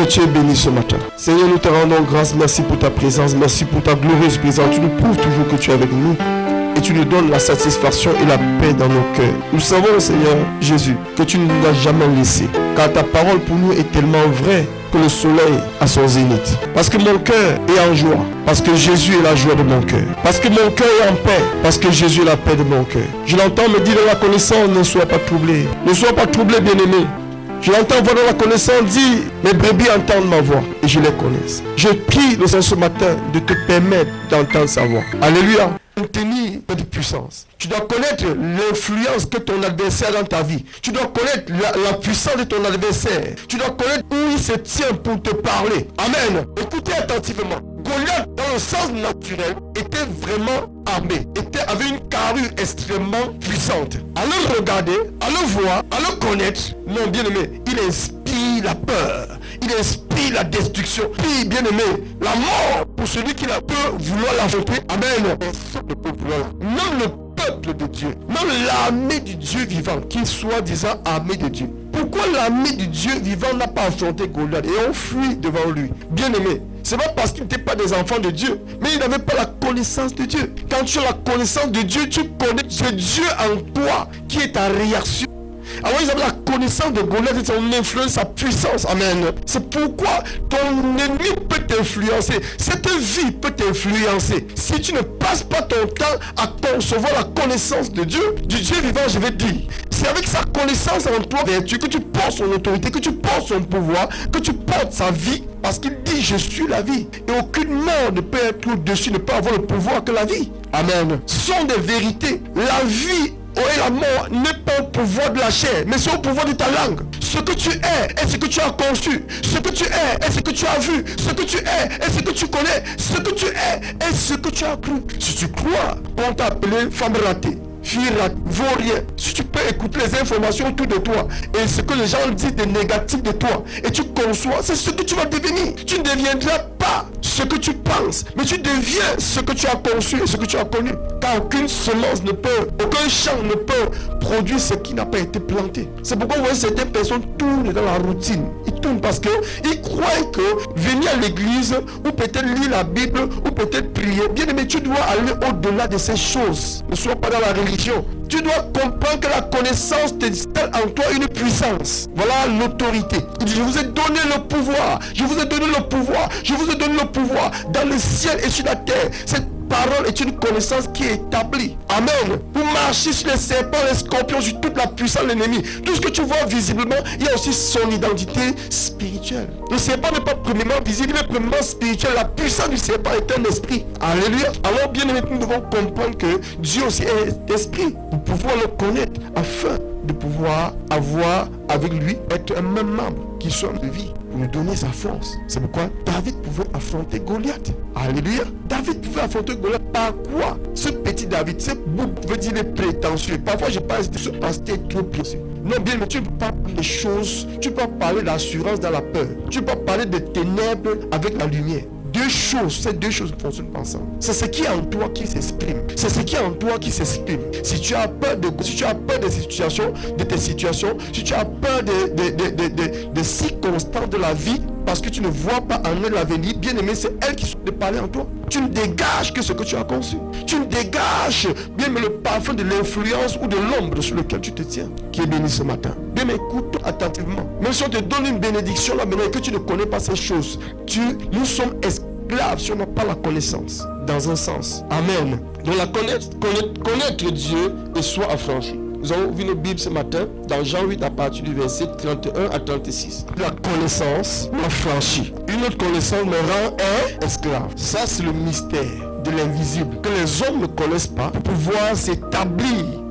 Dieu, tu es béni ce matin. Seigneur, nous te rendons grâce. Merci pour ta présence. Merci pour ta glorieuse présence. Tu nous prouves toujours que tu es avec nous. Et tu nous donnes la satisfaction et la paix dans nos cœurs. Nous savons, Seigneur Jésus, que tu ne nous as jamais laissés. Car ta parole pour nous est tellement vraie que le soleil a son zénith. Parce que mon cœur est en joie. Parce que Jésus est la joie de mon cœur. Parce que mon cœur est en paix. Parce que Jésus est la paix de mon cœur. Je l'entends me dire dans la connaissance, ne sois pas troublé. Ne sois pas troublé, bien-aimé. Je l'entends voir dans la connaissance dire, mes brebis entendent ma voix et je les connais. Je prie le Seigneur ce matin de te permettre d'entendre sa voix. Alléluia. Tenir de puissance. Tu dois connaître l'influence que ton adversaire a dans ta vie. Tu dois connaître la puissance de ton adversaire. Tu dois connaître où il se tient pour te parler. Amen. Écoutez attentivement. Goliath, dans le sens naturel, était vraiment armé, avait une carrure extrêmement puissante. À le regarder, à le voir, à le connaître, mon bien-aimé, il inspire la peur, il inspire la destruction. Puis, bien-aimé, la mort pour celui qui peut vouloir l'affronter. Amen. Même le peuple de Dieu, même l'armée du Dieu vivant, qui soit disant armée de Dieu. Pourquoi l'armée du Dieu vivant n'a pas affronté Goliath et ont fui devant lui? Bien-aimé, c'est pas parce qu'ils n'étaient pas des enfants de Dieu, mais ils n'avaient pas la connaissance de Dieu. Quand tu as la connaissance de Dieu, tu connais ce Dieu en toi qui est ta réaction. Alors ils avaient la connaissance de Goliath et son influence, sa puissance. Amen. C'est pourquoi ton ennemi peut t'influencer. Cette vie peut t'influencer. Si tu ne passes pas ton temps à concevoir la connaissance de Dieu, du Dieu vivant, je vais te dire. C'est avec sa connaissance en toi, vertu, que tu portes son autorité, que tu portes son pouvoir, que tu portes sa vie. Parce qu'il dit, je suis la vie. Et aucune mort ne peut être au-dessus, ne peut avoir le pouvoir que la vie. Amen. Ce sont des vérités. La vie et la mort n'est pas au pouvoir de la chair, mais c'est au pouvoir de ta langue. Ce que tu es est ce que tu as conçu. Ce que tu es est ce que tu as vu. Ce que tu es est ce que tu connais. Ce que tu es est ce que tu as cru. Si tu crois, on t'a appelé femme ratée, fille ratée, vaut rien. Si tu peux écouter les informations autour de toi et ce que les gens disent de négatif de toi et tu conçois, c'est ce que tu vas devenir. Tu ne deviendras pas ce que tu penses, mais tu deviens ce que tu as conçu et ce que tu as connu. Car aucune semence ne peut, aucun champ ne peut produire ce qui n'a pas été planté. C'est pourquoi vous voyez certaines personnes tournent dans la routine. Ils tournent parce qu'ils croient que venir à l'église ou peut-être lire la Bible ou peut-être prier, bien aimé, tu dois aller au-delà de ces choses. Ne sois pas dans la religion. Tu dois comprendre que la connaissance te installe en toi une puissance. Voilà l'autorité. Je vous ai donné le pouvoir. Je vous ai donné le pouvoir. Je vous ai donné le pouvoir dans le ciel et sur la terre. Cette parole est une connaissance qui est établie. Amen. Vous marchez sur les serpents, les scorpions, sur toute la puissance de l'ennemi. Tout ce que tu vois visiblement, il y a aussi son identité spirituelle. Le serpent n'est pas premièrement visible, il est premièrement spirituel. La puissance du serpent est un esprit. Alléluia. Alors bien aimé, nous devons comprendre que Dieu aussi est esprit. Pour pouvoir le connaître afin de pouvoir avoir avec lui, être un même membre qui soit de vie, pour nous donner sa force. C'est pourquoi David pouvait affronter Goliath. Alléluia. David pouvait affronter Goliath. Par quoi? Ce petit David, ce bout veut dire les prétentieux. Parfois je pense de ce pasteur trop précieux. Non, bien, mais tu ne peux pas parler des choses, tu peux pas parler d'assurance dans la peur. Tu peux pas parler de ténèbres avec la lumière. Deux choses, ces deux choses fonctionnent ensemble. C'est ce qui est en toi qui s'exprime. C'est ce qui est en toi qui s'exprime. Si tu as peur de tes situations, si tu as peur des circonstances de la vie, parce que tu ne vois pas en elle l'avenir, bien aimé, c'est elle qui souhaite de parler en toi. Tu ne dégages que ce que tu as conçu. Tu ne dégages, bien aimé, le parfum de l'influence ou de l'ombre sur lequel tu te tiens, qui est béni ce matin. Bien aimé, écoute attentivement. Même si on te donne une bénédiction là maintenant et que tu ne connais pas ces choses, nous sommes esclaves si on n'a pas la connaissance. Dans un sens. Amen. Donc connaître Dieu et soit affranchi. Nous avons vu nos Bibles ce matin dans Jean 8 à partir du verset 31 à 36. La connaissance m'affranchit. Une autre connaissance me rend un esclave. Ça, c'est le mystère de l'invisible que les hommes ne connaissent pas pour pouvoir s'établir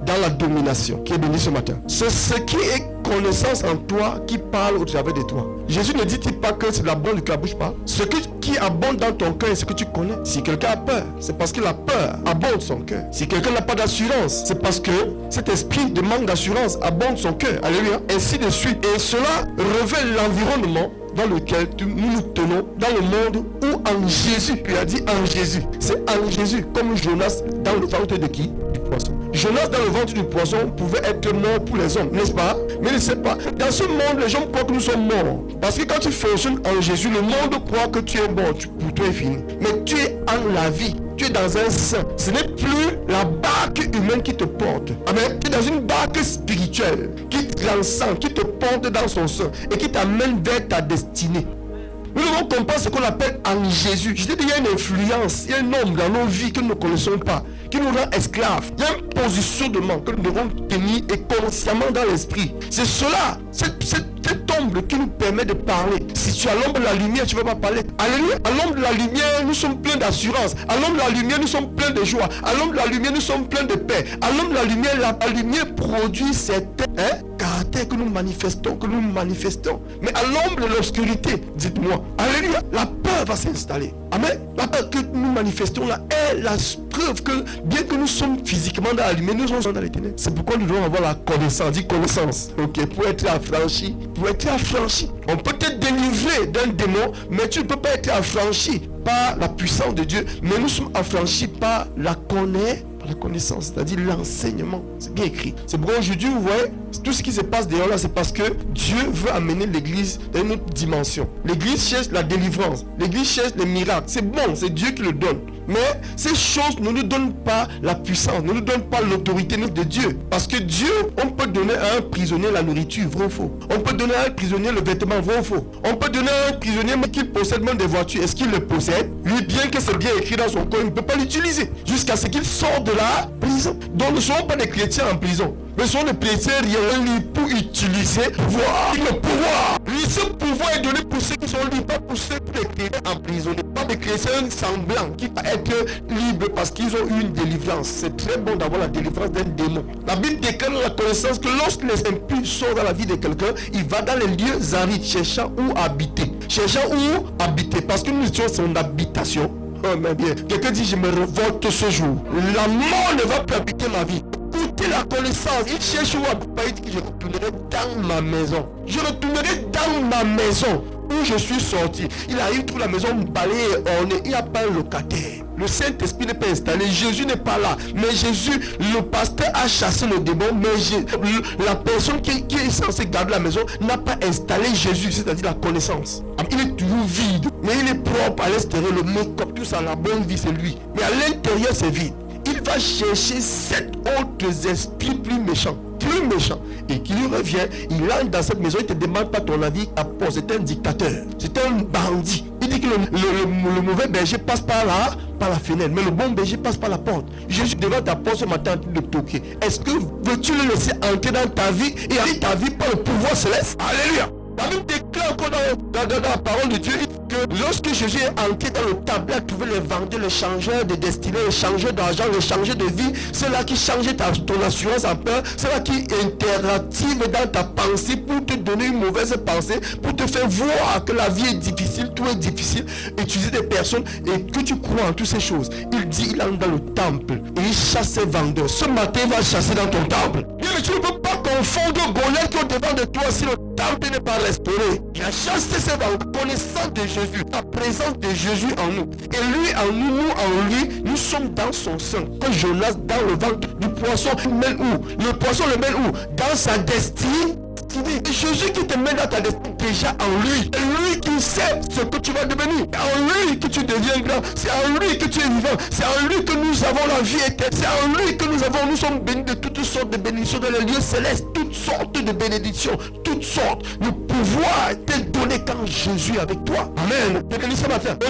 dans la domination qui est béni ce matin. C'est ce qui est connaissance en toi qui parle au travers de toi. Jésus ne dit-il pas que c'est la bonne que la bouche parle? Ce qui abonde dans ton cœur est ce que tu connais. Si quelqu'un a peur, c'est parce que la peur abonde son cœur. Si quelqu'un n'a pas d'assurance, c'est parce que cet esprit de manque d'assurance abonde son cœur. Alléluia. Ainsi de suite. Et cela révèle l'environnement dans lequel nous nous tenons dans le monde où en Jésus, il a dit en Jésus. C'est en Jésus, comme Jonas dans le ventre de qui? Du poisson. Jonas dans le ventre du poisson pouvait être mort pour les hommes, n'est-ce pas? Mais ne sait pas. Dans ce monde, les gens croient que nous sommes morts. Parce que quand tu fonctionnes en Jésus, le monde croit que tu es mort, pour toi est fini. Mais tu es en la vie. Tu es dans un sein. Ce n'est plus la barque humaine qui te porte. Amen. Tu es dans une barque spirituelle qui transcende, qui te porte dans son sein et qui t'amène vers ta destinée. Nous devons comprendre ce qu'on appelle en Jésus. Je t'ai dit, il y a une influence, il y a un homme dans nos vies que nous ne connaissons pas, qui nous rend esclaves. Il y a un positionnement que nous devons tenir et consciemment dans l'esprit. C'est cela, cette ombre qui nous permet de parler. Si tu as l'ombre de la lumière, tu ne vas pas parler. Alléluia. À l'ombre de la lumière, nous sommes pleins d'assurance. À l'ombre de la lumière, nous sommes pleins de joie. À l'ombre de la lumière, nous sommes pleins de paix. À l'ombre de la lumière produit certains caractères que nous manifestons, Mais à l'ombre de l'obscurité, dites-moi, alléluia, la peur va s'installer. Amen. La peur que nous manifestons là est la preuve que bien que nous sommes physiquement dans la lumière, nous sommes dans les ténèbres. C'est pourquoi nous devons avoir la connaissance, dit connaissance. Ok, pour être affranchi. On peut te délivrer d'un démon, mais tu ne peux pas être affranchi par la puissance de Dieu. Mais nous sommes affranchis par la connaissance, c'est-à-dire l'enseignement. C'est bien écrit. C'est pourquoi aujourd'hui, vous voyez, tout ce qui se passe dehors là, c'est parce que Dieu veut amener l'église dans une autre dimension. L'église cherche la délivrance. L'église cherche les miracles. C'est bon, c'est Dieu qui le donne. Mais ces choses ne nous donnent pas la puissance, ne nous donnent pas l'autorité de Dieu. Parce que Dieu, on peut donner à un prisonnier la nourriture, vrai ou faux. On peut donner à un prisonnier le vêtement, vrai ou faux. On peut donner à un prisonnier mais qu'il possède même des voitures. Est-ce qu'il le possède? Lui, bien que c'est bien écrit dans son corps, il ne peut pas l'utiliser jusqu'à ce qu'il sorte de la prison. Donc nous ne sommes pas des chrétiens en prison. Mais ce sont des chrétiens réels pour utiliser le pouvoir. Ce pouvoir est donné pour ceux qui sont libres, pas pour ceux qui sont emprisonnés. Pas des chrétiens semblants qui vont être libres parce qu'ils ont eu une délivrance. C'est très bon d'avoir la délivrance d'un démon. La Bible déclare la connaissance que lorsque les impies sortent dans la vie de quelqu'un, il va dans les lieux arides cherchant où habiter. Parce que nous étions son habitation. Oh mais bien, quelqu'un dit je me révolte ce jour. La mort ne va plus habiter ma vie. Écoutez la connaissance. Il cherche où habiter. Il dit que je retournerai dans ma maison. Je retournerai dans ma maison où je suis sorti. Il arrive, trouve la maison balayée et ornée. Il n'y a pas un locataire. Le Saint-Esprit n'est pas installé. Jésus n'est pas là. Mais Jésus, le pasteur a chassé le démon. Mais la personne qui est censée garder la maison n'a pas installé Jésus, c'est-à-dire la connaissance. Il est toujours vide. Mais il est propre à l'extérieur. Le make-up, tout ça, la bonne vie, c'est lui. Mais à l'intérieur, c'est vide. Il va chercher 7 autres esprits plus méchants. Et qui lui revient, il entre dans cette maison, il ne te demande pas ton avis, c'est un dictateur, c'est un bandit. Il dit que le mauvais berger passe par là, par la fenêtre, mais le bon berger passe par la porte. Jésus devant ta porte ce matin de toquer. Est-ce que veux-tu le laisser entrer dans ta vie et avec ta vie par le pouvoir céleste? Alléluia. La Bible déclare encore dans la parole de Dieu que lorsque Jésus est entré dans le temple, il a trouvé les vendeurs, les changeurs de destinée, les changeurs d'argent, les changeurs de vie, ceux-là qui changeaient ton assurance en peur, ceux-là qui interactivent dans ta pensée pour te donner une mauvaise pensée, pour te faire voir que la vie est difficile, tout est difficile, utiliser des personnes et que tu crois en toutes ces choses. Il dit, il entre dans le temple et il chasse ses vendeurs. Ce matin, il va chasser dans ton temple. Mais tu ne peux pas confondre Goliath qui est au devant de toi si le temple n'est pas restauré. Il a chassé ses vendeurs, connaissant de Jésus, la présence de Jésus en nous. Et lui en nous, nous en lui, nous sommes dans son sein. Quand Jonas dans le ventre du poisson, mène où? Le poisson le mène où? Dans sa destinée. C'est Jésus qui te met dans ta destinée déjà en lui. C'est lui qui sait ce que tu vas devenir. C'est en lui que tu deviens grand. C'est en lui que tu es vivant. C'est en lui que nous avons la vie éternelle. C'est en lui que nous sommes bénis de toutes sortes de bénédictions dans les lieux célestes. Toutes sortes de bénédictions. Toutes sortes. Le pouvoir t'est donné quand Jésus est avec toi. Amen. Donc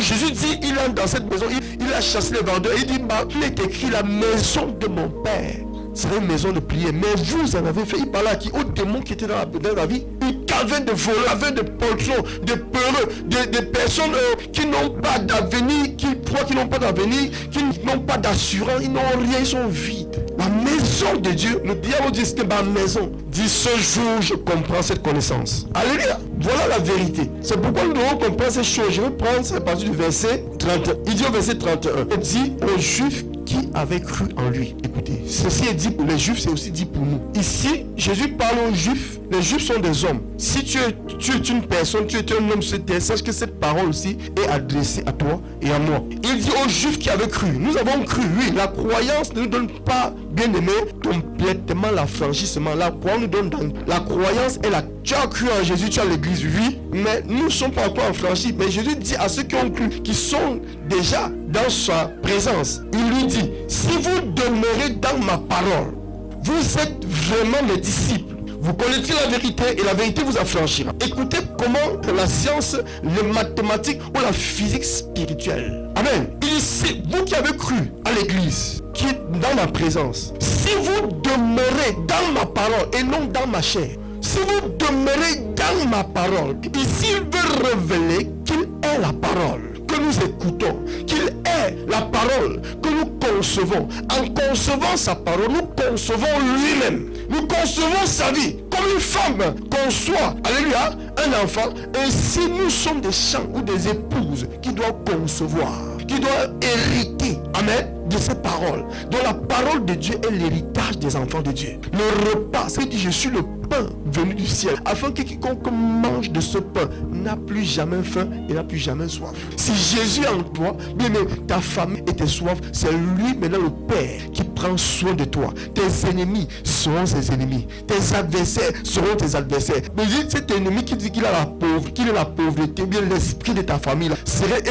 Jésus dit, il entre dans cette maison. Il a chassé les vendeurs. Il dit, il est écrit la maison de mon Père. C'est une maison de prière. Mais vous en avez fait. Il parlait à qui? Aux démons qui étaient dans la vie. Une caverne de voleurs, de poltrons, de peureux, des personnes qui n'ont pas d'avenir, qui croient qu'ils n'ont pas d'avenir, qui n'ont pas d'assurance, ils n'ont rien, ils sont vides. La maison de Dieu, le diable dit que ma maison, dit ce jour je comprends cette connaissance. Alléluia. Voilà la vérité. C'est pourquoi nous devons comprendre ces choses. Je vais prendre ça à partir du verset 31. Il dit au verset 31. Il dit aux Juifs qui avaient cru en lui. Écoutez, ceci est dit pour les Juifs, c'est aussi dit pour nous. Ici, Jésus parle aux Juifs. Les Juifs sont des hommes. Si tu es une personne, tu es un homme sur terre, sache que cette parole aussi est adressée à toi et à moi. Il dit aux Juifs qui avaient cru. Nous avons cru, oui. La croyance ne nous donne pas bien-aimé, complètement l'affranchissement. La croix nous donne la croyance et la... Tu as cru en Jésus, tu as l'église, oui, mais nous ne sommes pas encore affranchis. Mais Jésus dit à ceux qui ont cru, qui sont déjà dans sa présence, il lui dit, si vous demeurez dans ma parole, vous êtes vraiment mes disciples. Vous connaîtrez la vérité et la vérité vous affranchira. Écoutez comment la science, les mathématiques ou la physique spirituelle. Amen. Ici, vous qui avez cru à l'église, qui est dans ma présence, si vous demeurez dans ma parole et non dans ma chair, si vous demeurez dans ma parole, ici il veut révéler qu'il est la parole que nous écoutons, qu'il est la parole que nous concevons. En concevant sa parole, nous concevons lui-même. Nous concevons sa vie comme une femme conçoit, alléluia, un enfant. Ainsi nous sommes des champs ou des épouses qui doivent concevoir, qui doivent hériter, amen, de ces paroles. Donc la parole de Dieu est l'héritage des enfants de Dieu. Le repas, c'est dit, je suis le pain venu du ciel, afin que quiconque mange de ce pain n'a plus jamais faim et n'a plus jamais soif. Si Jésus est en toi, bien mais ta famille et tes soifs, c'est lui maintenant le Père qui prend soin de toi. Tes ennemis seront ses ennemis, tes adversaires seront tes adversaires. Mais cet ennemi qui dit qu'il a la pauvreté, qu'il est la pauvreté, bien l'esprit de ta famille là,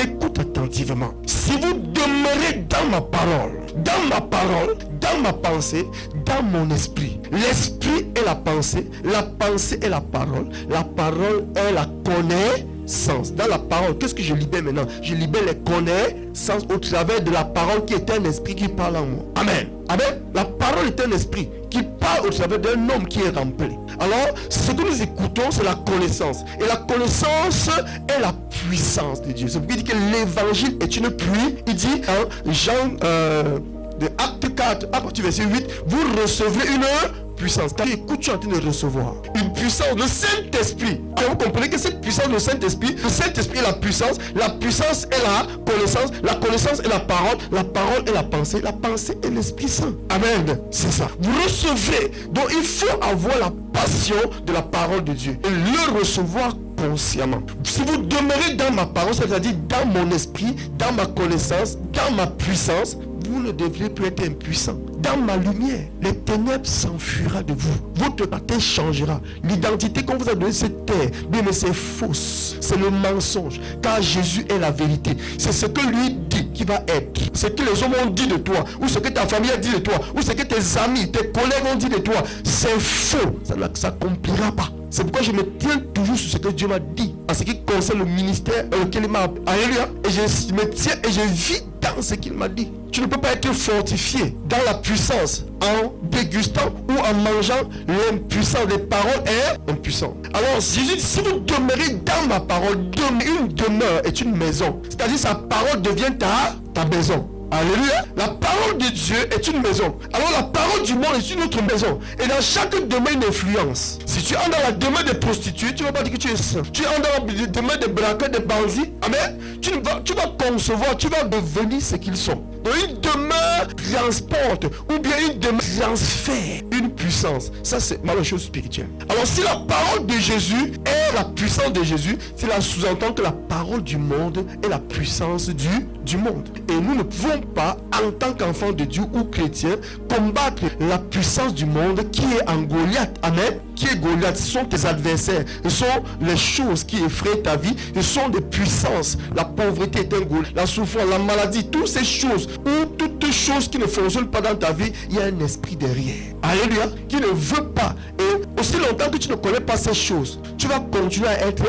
écoute attentivement. Si vous demeurez dans ma parole, dans ma pensée, dans mon esprit. L'esprit est la pensée est la parole est la connaissance. Dans la parole, qu'est-ce que je libère maintenant? Je libère les connaissances au travers de la parole qui est un esprit qui parle en moi. Amen. Amen. La parole est un esprit qui parle au travers d'un homme qui est rempli. Alors, ce que nous écoutons, c'est la connaissance. Et la connaissance est la puissance de Dieu. C'est pourquoi il dit que l'évangile est une pluie. Il dit en Jean de Acte 4, à partir du verset 8, vous recevez une puissance. Écoute, tu es en train de recevoir une puissance, le Saint-Esprit. Vous comprenez que cette puissance, le Saint-Esprit est la puissance est la connaissance est la parole est la pensée est l'Esprit Saint. Amen. C'est ça. Vous recevez. Donc il faut avoir la passion de la parole de Dieu et le recevoir consciemment. Si vous demeurez dans ma parole, c'est-à-dire dans mon esprit, dans ma connaissance, dans ma puissance, vous ne devriez plus être impuissant. Dans ma lumière, les ténèbres s'enfuira de vous. Votre matin changera. L'identité qu'on vous a donnée, c'est terre. Mais c'est fausse. C'est le mensonge. Car Jésus est la vérité. C'est ce que lui dit qui va être. Ce que les hommes ont dit de toi. Ou ce que ta famille a dit de toi. Ou ce que tes amis, tes collègues ont dit de toi. C'est faux. Ça ne s'accomplira pas. C'est pourquoi je me tiens toujours sur ce que Dieu m'a dit. En ce qui concerne le ministère auquel il m'a... Alléluia. Et je me tiens et je vis dans ce qu'il m'a dit. Tu ne peux pas être fortifié dans la puissance en dégustant ou en mangeant l'impuissance. Les paroles est impuissant. Alors Jésus dit, si vous demeurez dans ma parole, une demeure est une maison. C'est-à-dire sa parole devient ta maison. Alléluia. La parole de Dieu est une maison. Alors la parole du monde est une autre maison. Et dans chaque demeure une influence. Si tu entres dans la demeure des prostituées, tu ne vas pas dire que tu es saint. Tu entres dans la demeure des braqueurs, des bandits. Amen. Tu vas concevoir, tu vas devenir ce qu'ils sont. Donc une demeure transporte ou bien une demeure transfère une puissance. Ça c'est la chose spirituelle. Alors si la parole de Jésus est la puissance de Jésus, cela sous-entend que la parole du monde est la puissance du monde. Et nous ne pouvons pas, en tant qu'enfants de Dieu ou chrétiens, combattre la puissance du monde qui est en Goliath. Amen. Qui est Goliath? Ce sont tes adversaires. Ce sont les choses qui effraient ta vie. Ce sont des puissances. La pauvreté est un Goliath. La souffrance, la maladie, toutes ces choses. Ou toutes choses qui ne fonctionnent pas dans ta vie, il y a un esprit derrière. Alléluia. Qui ne veut pas. Et aussi longtemps que tu ne connais pas ces choses, tu vas continuer à être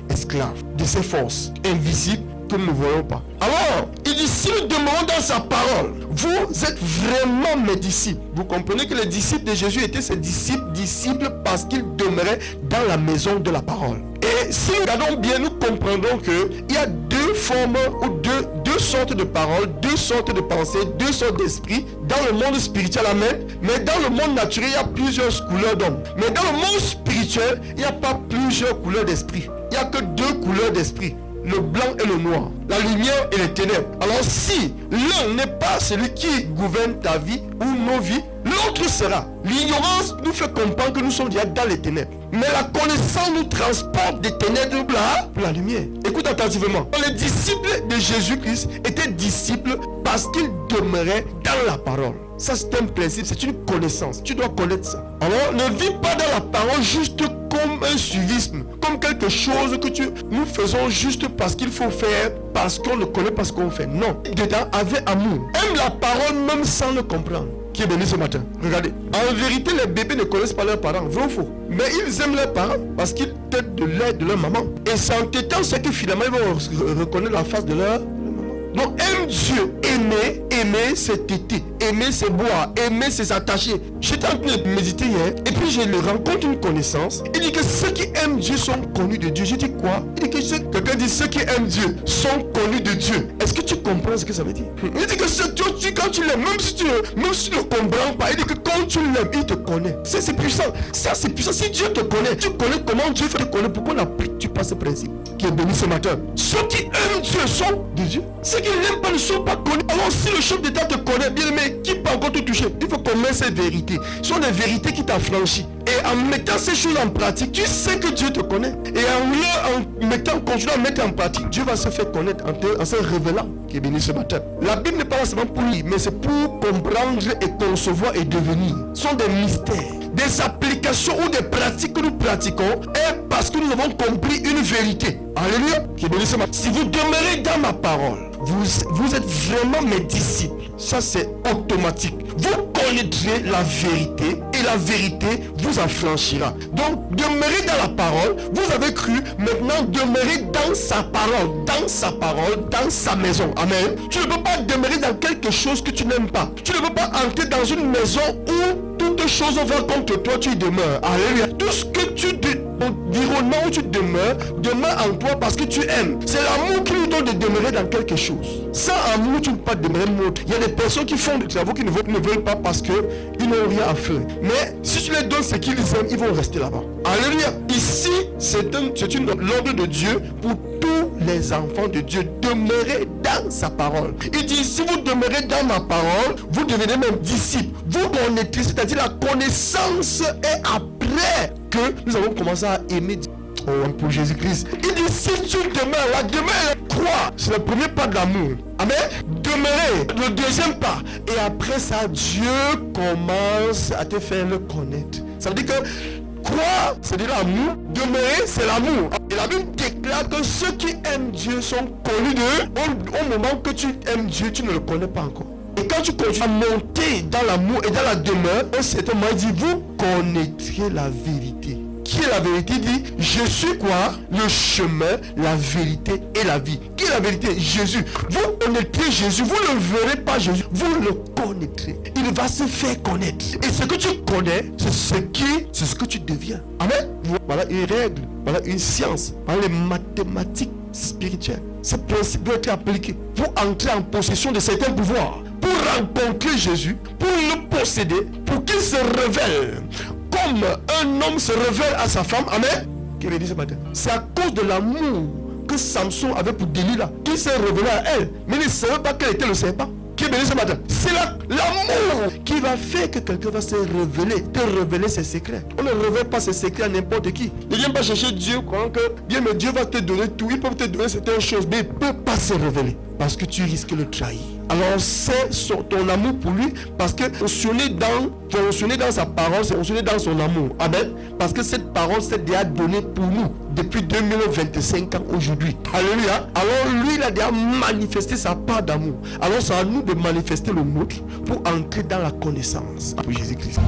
esclave de ces forces invisibles que nous ne voyons pas. Alors, il dit, si nous demeurons dans sa parole, vous êtes vraiment mes disciples. Vous comprenez que les disciples de Jésus étaient ses disciples parce qu'ils demeuraient dans la maison de la parole. Et si nous regardons bien, nous comprendrons qu'il y a deux formes ou deux sortes de paroles, deux sortes de pensées, deux sortes d'esprit dans le monde spirituel. Amen. Mais dans le monde naturel, il y a plusieurs couleurs d'hommes. Mais dans le monde spirituel, il n'y a pas plusieurs couleurs d'esprit. Il n'y a que deux couleurs d'esprit. le blanc et le noir, la lumière et les ténèbres. Alors si l'un n'est pas celui qui gouverne ta vie ou nos vies, l'autre sera. L'ignorance nous fait comprendre que nous sommes déjà dans les ténèbres. Mais la connaissance nous transporte des ténèbres pour la lumière. Écoute attentivement. Les disciples de Jésus-Christ étaient disciples parce qu'ils demeuraient dans la parole. Ça c'est un principe, c'est une connaissance. Tu dois connaître ça. Alors ne vis pas dans la parole juste comme un suivisme, comme quelque chose que nous faisons juste parce qu'il faut faire, parce qu'on le connaît, parce qu'on fait. Non. Dedans, avec amour. Aime la parole même sans le comprendre. Qui est béni ce matin. Regardez. En vérité, les bébés ne connaissent pas leurs parents. Vrai ou faux? Mais ils aiment leurs parents parce qu'ils têtent de l'aide de leur maman. Et c'est en tétant ce que finalement ils vont reconnaître la face de leur maman. Donc aime Dieu. Aimer c'est téter. Aimer c'est boire. Aimer c'est s'attacher. J'étais en train de méditer hier. Et puis je le rencontre une connaissance. Il dit que ceux qui aiment Dieu sont connus de Dieu. Je dis quoi? Il dit que quelqu'un dit ceux qui aiment Dieu sont connus de Dieu. Est-ce que tu comprends ce que ça veut dire? Il dit que quand tu l'aimes, même si tu ne comprends pas, il dit que quand tu l'aimes, il te connaît. C'est puissant. Ça c'est puissant. Si Dieu te connaît, tu connais comment Dieu fait te connaître. Pourquoi n'appliques-tu pas ce principe qui est béni ce matin? Ceux qui aiment Dieu sont de Dieu. Ceux qui n'aiment pas ne sont pas connus. Alors si le chef d'État te connaît, bien aimé, qui peut encore te toucher? Il faut connaître ces vérités. Ce sont des vérités qui t'affranchissent. Et en mettant ces choses en pratique, tu sais que Dieu te connaît. Et en continuant à mettre en pratique, Dieu va se faire connaître en se révélant, qui est béni ce matin. La Bible n'est pas seulement pour lire, mais c'est pour comprendre et concevoir et devenir. Ce sont des mystères, des applications ou des pratiques que nous pratiquons, et parce que nous avons compris une vérité. Alléluia, qui est béni ce matin. Si vous demeurez dans ma parole, vous êtes vraiment mes disciples. Ça c'est automatique. Vous connaîtrez la vérité et la vérité vous affranchira. Donc demeurez dans la parole. Vous avez cru, maintenant demeurez dans sa parole, dans sa maison. Amen. Tu ne peux pas demeurer dans quelque chose que tu n'aimes pas. Tu ne peux pas entrer dans une maison où toutes choses vont contre toi, tu y demeures. Alléluia. Tout ce que l'environnement où tu demeures en toi parce que tu aimes. C'est l'amour qui nous donne de demeurer dans quelque chose. Sans amour, tu ne peux pas demeurer mort. Il y a des personnes qui font des travaux qui ne veulent pas parce qu'ils n'ont rien à faire. Mais si tu les donnes ce qu'ils aiment, ils vont rester là-bas. Alléluia. Ici, c'est l'ordre de Dieu pour tous les enfants de Dieu. Demeurez dans sa parole. Il dit, si vous demeurez dans ma parole, vous devenez même disciples. Vous connaîtrez, c'est-à-dire la connaissance est après que nous avons commencé à aimer pour Jésus-Christ. Il dit, si tu demeures, la demeure, crois. C'est le premier pas de l'amour. Amen. Demeurer, le deuxième pas. Et après ça, Dieu commence à te faire le connaître. Ça veut dire que croire, c'est de l'amour. Demeurer, c'est l'amour. Et la Bible déclare que ceux qui aiment Dieu sont connus d'eux. Au moment que tu aimes Dieu, tu ne le connais pas encore. Et quand tu continues à monter dans l'amour et dans la demeure, un certain moment, il dit, vous connaîtrez la vérité. Qui est la vérité? Il dit, je suis quoi? Le chemin, la vérité et la vie. Qui est la vérité? Jésus. Vous connaîtrez Jésus. Vous ne verrez pas Jésus. Vous le connaîtrez. Il va se faire connaître. Et ce que tu connais, c'est ce que tu deviens. Amen. Voilà une règle. Voilà une science. Voilà les mathématiques spirituelles. Ce principe doit être appliqué pour entrer en possession de certains pouvoirs. Pour rencontrer Jésus, pour le posséder, pour qu'il se révèle comme un homme se révèle à sa femme. Amen. Qui veut dire ce matin? C'est à cause de l'amour que Samson avait pour Delilah qu'il s'est révélé à elle, mais il ne savait pas qu'elle était le serpent. Qui est béni ce matin? C'est l'amour qui va faire que quelqu'un va se révéler, te révéler ses secrets. On ne révèle pas ses secrets à n'importe qui. Ne viens pas chercher Dieu croyant que bien, mais Dieu va te donner tout. Il peut te donner certaines choses, mais il ne peut pas se révéler parce que tu risques de le trahir. Alors c'est ton amour pour lui, parce que fonctionner dans sa parole, c'est fonctionner dans son amour. Amen. Parce que cette parole s'est déjà donnée pour nous depuis 2025 ans aujourd'hui. Alléluia. Alors lui, il a déjà manifesté sa part d'amour. Alors c'est à nous de manifester le nôtre pour entrer dans la connaissance pour Jésus-Christ.